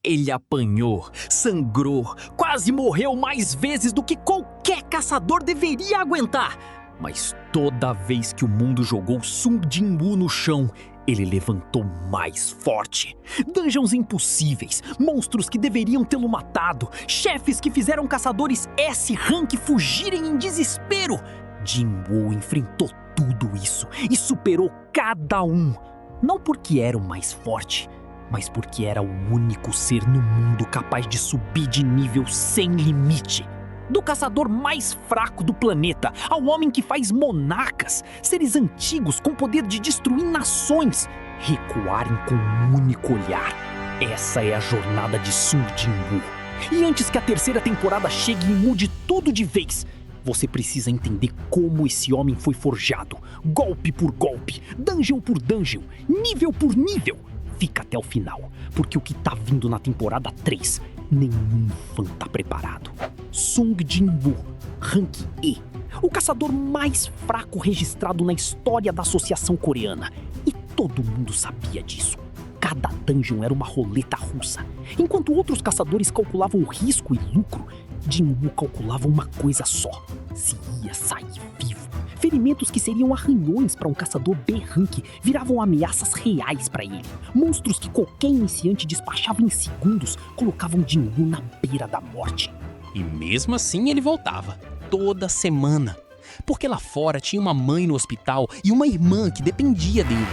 Ele apanhou, sangrou, quase morreu mais vezes do que qualquer caçador deveria aguentar. Mas toda vez que o mundo jogou Sung Jin-woo no chão, ele levantou mais forte. Dungeons impossíveis, monstros que deveriam tê-lo matado, chefes que fizeram caçadores S-Rank fugirem em desespero. Jin-woo enfrentou tudo isso e superou cada um. Não porque era o mais forte, mas porque era o único ser no mundo capaz de subir de nível sem limite. Do caçador mais fraco do planeta ao homem que faz monarcas, seres antigos com poder de destruir nações, recuarem com um único olhar. Essa é a jornada de Sung Jin-woo. E antes que a terceira temporada chegue e mude tudo de vez, você precisa entender como esse homem foi forjado, golpe por golpe, dungeon por dungeon, nível por nível. Fica até o final, porque o que tá vindo na temporada 3, nenhum fã tá preparado. Sung Jin-woo, Rank E, o caçador mais fraco registrado na história da associação coreana. E todo mundo sabia disso. Cada dungeon era uma roleta russa. Enquanto outros caçadores calculavam o risco e lucro, Jin-woo calculava uma coisa só: se ia sair vivo. Ferimentos que seriam arranhões para um caçador B-Rank viravam ameaças reais para ele. Monstros que qualquer iniciante despachava em segundos colocavam Jin-woo na beira da morte. E mesmo assim ele voltava, toda semana. Porque lá fora tinha uma mãe no hospital e uma irmã que dependia dele.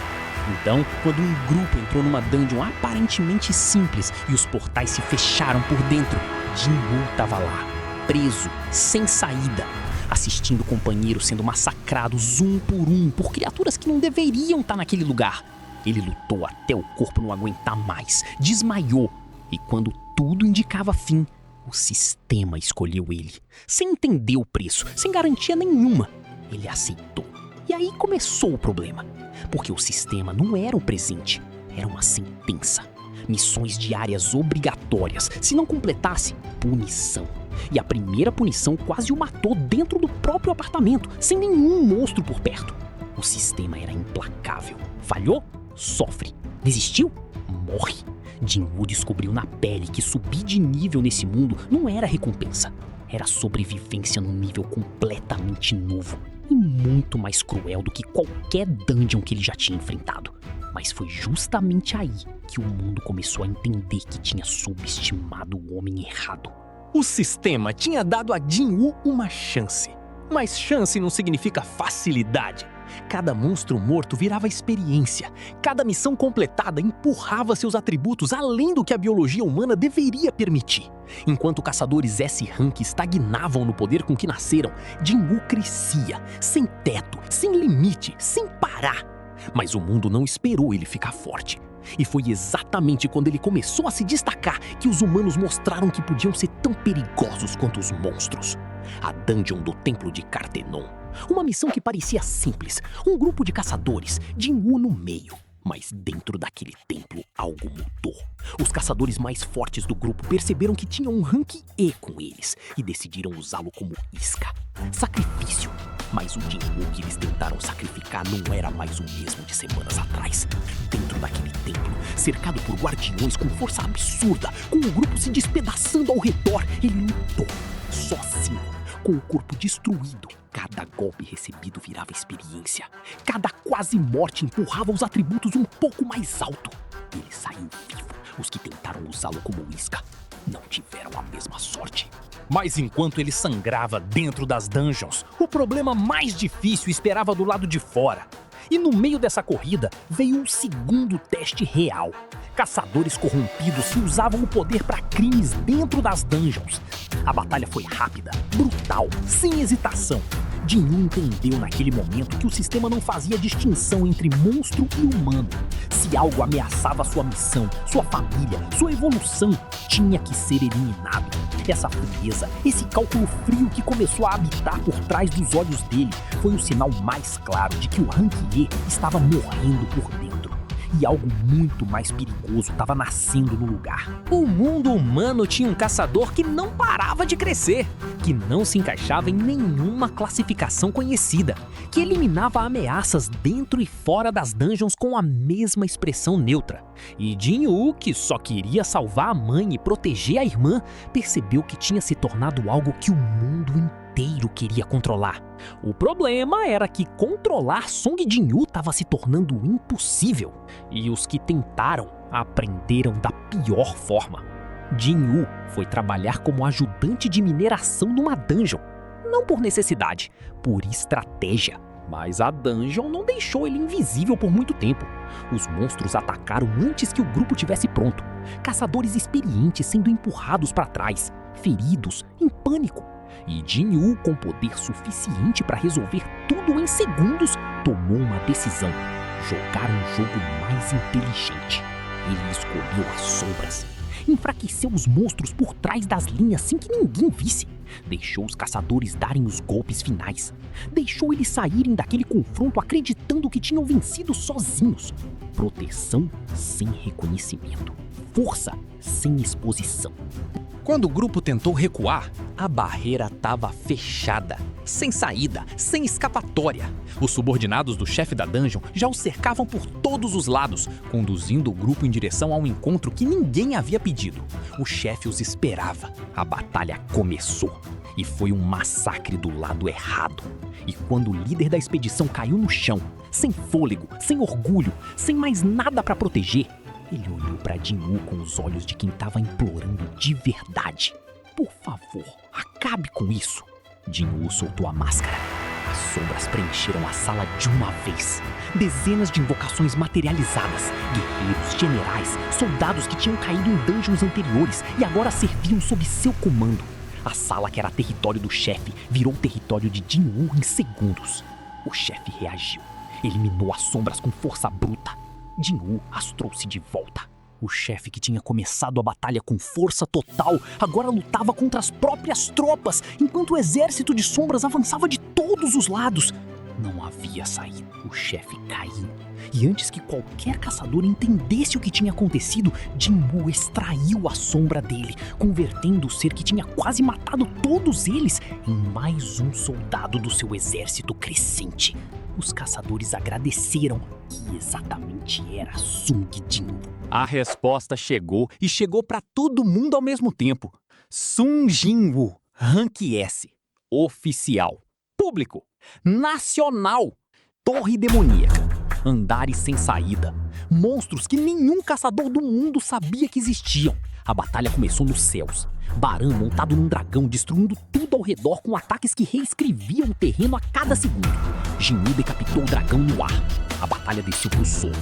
Então, quando um grupo entrou numa dungeon aparentemente simples e os portais se fecharam por dentro, Jin-woo estava lá, preso, sem saída, assistindo companheiros sendo massacrados um por criaturas que não deveriam estar naquele lugar. Ele lutou até o corpo não aguentar mais, desmaiou, e quando tudo indicava fim, o sistema escolheu ele, sem entender o preço, sem garantia nenhuma. Ele aceitou. E aí começou o problema, porque o sistema não era um presente, era uma sentença. Missões diárias obrigatórias, se não completasse, punição. E a primeira punição quase o matou dentro do próprio apartamento, sem nenhum monstro por perto. O sistema era implacável. Falhou? Sofre. Desistiu? Morre. Jin-woo descobriu na pele que subir de nível nesse mundo não era recompensa. Era sobrevivência num nível completamente novo e muito mais cruel do que qualquer dungeon que ele já tinha enfrentado. Mas foi justamente aí que o mundo começou a entender que tinha subestimado o homem errado. O sistema tinha dado a Jin-woo uma chance. Mas chance não significa facilidade. Cada monstro morto virava experiência. Cada missão completada empurrava seus atributos além do que a biologia humana deveria permitir. Enquanto caçadores S-Rank estagnavam no poder com que nasceram, Jin-woo crescia, sem teto, sem limite, sem parar. Mas o mundo não esperou ele ficar forte. E foi exatamente quando ele começou a se destacar que os humanos mostraram que podiam ser tão perigosos quanto os monstros. A dungeon do Templo de Cartenon. Uma missão que parecia simples, um grupo de caçadores, Jin-woo no meio. Mas dentro daquele templo, algo mudou. Os caçadores mais fortes do grupo perceberam que tinham um rank E com eles e decidiram usá-lo como isca. Sacrifício. Mas o Jin-woo que eles tentaram sacrificar não era mais o mesmo de semanas atrás. Dentro daquele templo, cercado por guardiões com força absurda, com o grupo se despedaçando ao redor, ele lutou, sozinho, com o corpo destruído. Cada golpe recebido virava experiência. Cada quase morte empurrava os atributos um pouco mais alto. Ele saiu vivo. Os que tentaram usá-lo como isca não tiveram a mesma sorte. Mas enquanto ele sangrava dentro das dungeons, o problema mais difícil esperava do lado de fora. E no meio dessa corrida veio um segundo teste real. Caçadores corrompidos que usavam o poder para crimes dentro das dungeons. A batalha foi rápida, brutal, sem hesitação. Jin-woo entendeu naquele momento que o sistema não fazia distinção entre monstro e humano. Se algo ameaçava sua missão, sua família, sua evolução, tinha que ser eliminado. Essa frieza, esse cálculo frio que começou a habitar por trás dos olhos dele, foi o sinal mais claro de que o Rank E estava morrendo por dentro. E algo muito mais perigoso estava nascendo no lugar. O mundo humano tinha um caçador que não parava de crescer, que não se encaixava em nenhuma classificação conhecida, que eliminava ameaças dentro e fora das dungeons com a mesma expressão neutra. E Jin-Woo, que só queria salvar a mãe e proteger a irmã, percebeu que tinha se tornado algo que o mundo inteiro queria controlar. O problema era que controlar Song Jin-Woo estava se tornando impossível, e os que tentaram aprenderam da pior forma. Jin-Woo foi trabalhar como ajudante de mineração numa dungeon, não por necessidade, por estratégia. Mas a dungeon não deixou ele invisível por muito tempo. Os monstros atacaram antes que o grupo tivesse pronto. Caçadores experientes sendo empurrados para trás, feridos, em pânico. E Jin-Woo, com poder suficiente para resolver tudo em segundos, tomou uma decisão: jogar um jogo mais inteligente. Ele escolheu as sombras. Enfraqueceu os monstros por trás das linhas sem que ninguém visse. Deixou os caçadores darem os golpes finais. Deixou eles saírem daquele confronto acreditando que tinham vencido sozinhos. Proteção sem reconhecimento. Força sem exposição. Quando o grupo tentou recuar, a barreira estava fechada, sem saída, sem escapatória. Os subordinados do chefe da dungeon já o cercavam por todos os lados, conduzindo o grupo em direção a um encontro que ninguém havia pedido. O chefe os esperava. A batalha começou. E foi um massacre do lado errado. E quando o líder da expedição caiu no chão, sem fôlego, sem orgulho, sem mais nada para proteger, ele olhou para Jin-Woo com os olhos de quem estava implorando de verdade. Por favor, acabe com isso. Jin-Woo soltou a máscara. As sombras preencheram a sala de uma vez. Dezenas de invocações materializadas. Guerreiros, generais, soldados que tinham caído em dungeons anteriores e agora serviam sob seu comando. A sala, que era território do chefe, virou território de Jin-Woo em segundos. O chefe reagiu. Eliminou as sombras com força bruta. Jin-Woo as trouxe de volta. O chefe, que tinha começado a batalha com força total, agora lutava contra as próprias tropas, enquanto o exército de sombras avançava de todos os lados. Não havia saída. O chefe caiu. E antes que qualquer caçador entendesse o que tinha acontecido, Jin-Woo extraiu a sombra dele, convertendo o ser que tinha quase matado todos eles em mais um soldado do seu exército crescente. Os caçadores agradeceram, que exatamente era Sung Jin-Woo. A resposta chegou, e chegou para todo mundo ao mesmo tempo. Sung Jin-Woo, Rank S, oficial, público, nacional, torre demoníaca, andares sem saída, monstros que nenhum caçador do mundo sabia que existiam. A batalha começou nos céus. Baran, montado num dragão, destruindo tudo ao redor com ataques que reescreviam o terreno a cada segundo. Jin-Woo decapitou o dragão no ar. A batalha desceu pro solo,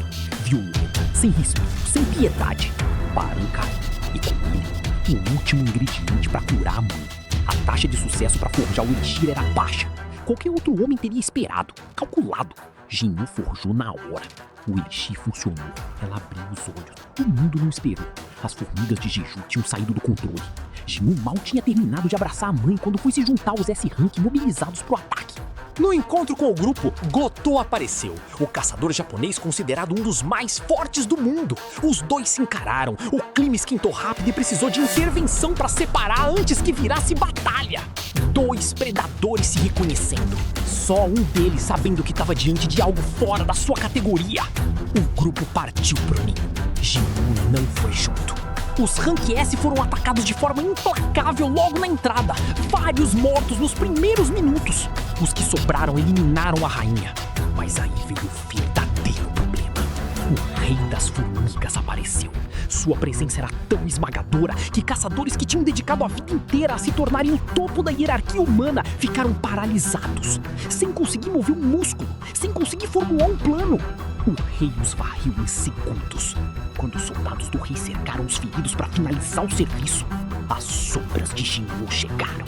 violenta, sem respiro, sem piedade. Baran caiu, e com ele, o último ingrediente para curar a mãe. A taxa de sucesso para forjar o elixir era baixa. Qualquer outro homem teria esperado, calculado. Jin-Woo forjou na hora. O elixir funcionou. Ela abriu os olhos. O mundo não esperou. As formigas de Jeju tinham saído do controle. Jin-Woo mal tinha terminado de abraçar a mãe quando foi se juntar aos S-Rank mobilizados pro ataque. No encontro com o grupo, Goto apareceu, o caçador japonês considerado um dos mais fortes do mundo. Os dois se encararam, o clima esquentou rápido e precisou de intervenção para separar antes que virasse batalha. Dois predadores se reconhecendo, só um deles sabendo que estava diante de algo fora da sua categoria. O grupo partiu pro ninho. Jin-Woo não foi junto. Os Rank S foram atacados de forma implacável logo na entrada. Vários mortos nos primeiros minutos. Os que sobraram eliminaram a rainha. Mas aí veio o verdadeiro problema. O rei das formigas apareceu. Sua presença era tão esmagadora que caçadores que tinham dedicado a vida inteira a se tornarem o topo da hierarquia humana ficaram paralisados, sem conseguir mover um músculo, sem conseguir formular um plano. O rei os varreu em segundos. Quando os soldados do rei cercaram os feridos para finalizar o serviço, as sombras de Jin-Woo chegaram.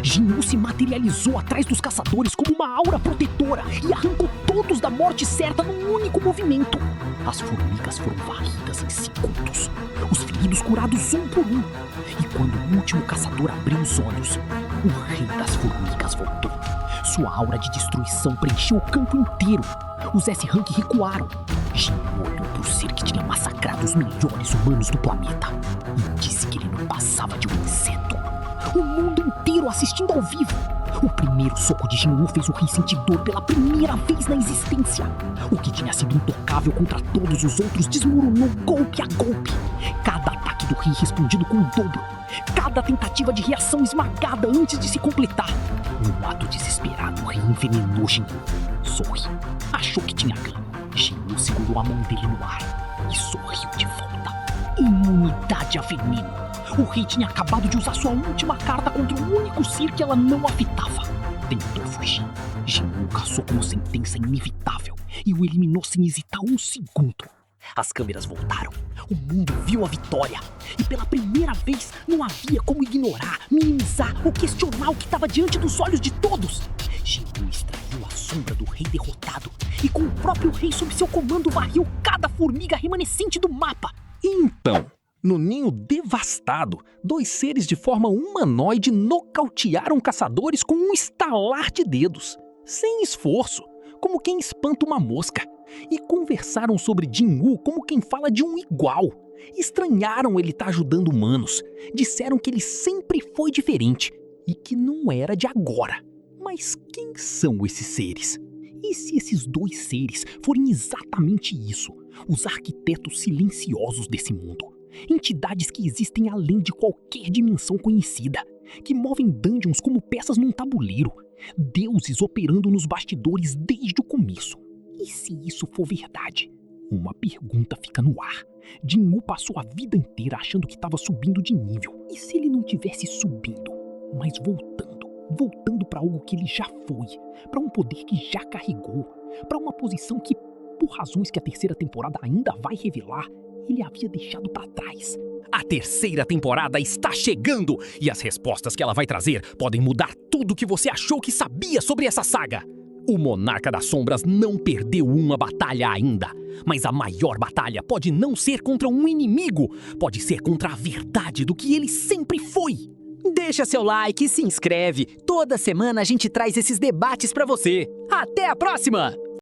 Jin-Woo se materializou atrás dos caçadores como uma aura protetora e arrancou todos da morte certa num único movimento. As formigas foram varridas em segundos, os feridos curados um por um. E quando o último caçador abriu os olhos, o rei das formigas voltou. Sua aura de destruição preencheu o campo inteiro. Os S-Rank recuaram. Jin-Woo olhou pro ser que tinha massacrado os melhores humanos do planeta e disse que ele não passava de um inseto. O mundo inteiro inteiro assistindo ao vivo. O primeiro soco de Jin-Woo fez o rei sentir dor pela primeira vez na existência. O que tinha sido intocável contra todos os outros desmoronou golpe a golpe. Cada ataque do rei respondido com o dobro. Cada tentativa de reação esmagada antes de se completar. Num ato desesperado, o rei envenenou Jin-Woo. Sorriu. Achou que tinha ganho. Jin-Woo segurou a mão dele no ar e sorriu de volta. Imunidade a veneno. O rei tinha acabado de usar sua última carta contra o único ser que ela não afetava. Tentou fugir. Jin-Woo caçou como sentença inevitável e o eliminou sem hesitar um segundo. As câmeras voltaram. O mundo viu a vitória. E pela primeira vez não havia como ignorar, minimizar ou questionar o que estava diante dos olhos de todos. Jin-Woo extraiu a sombra do rei derrotado e com o próprio rei sob seu comando varreu cada formiga remanescente do mapa. Então, no ninho devastado, 2 seres de forma humanoide nocautearam caçadores com um estalar de dedos, sem esforço, como quem espanta uma mosca, e conversaram sobre Jin-Woo como quem fala de um igual. Estranharam ele estar ajudando humanos, disseram que ele sempre foi diferente e que não era de agora. Mas quem são esses seres? E se esses 2 seres forem exatamente isso, os arquitetos silenciosos desse mundo? Entidades que existem além de qualquer dimensão conhecida, que movem dungeons como peças num tabuleiro, deuses operando nos bastidores desde o começo. E se isso for verdade? Uma pergunta fica no ar. Jin-Woo passou a vida inteira achando que estava subindo de nível. E se ele não tivesse subindo, mas voltando para algo que ele já foi, para um poder que já carregou, para uma posição que, por razões que a 3ª temporada ainda vai revelar, ele havia deixado para trás. A 3ª temporada está chegando e as respostas que ela vai trazer podem mudar tudo o que você achou que sabia sobre essa saga. O Monarca das Sombras não perdeu uma batalha ainda, mas a maior batalha pode não ser contra um inimigo, pode ser contra a verdade do que ele sempre foi. Deixa seu like e se inscreve. Toda semana a gente traz esses debates pra você. Até a próxima!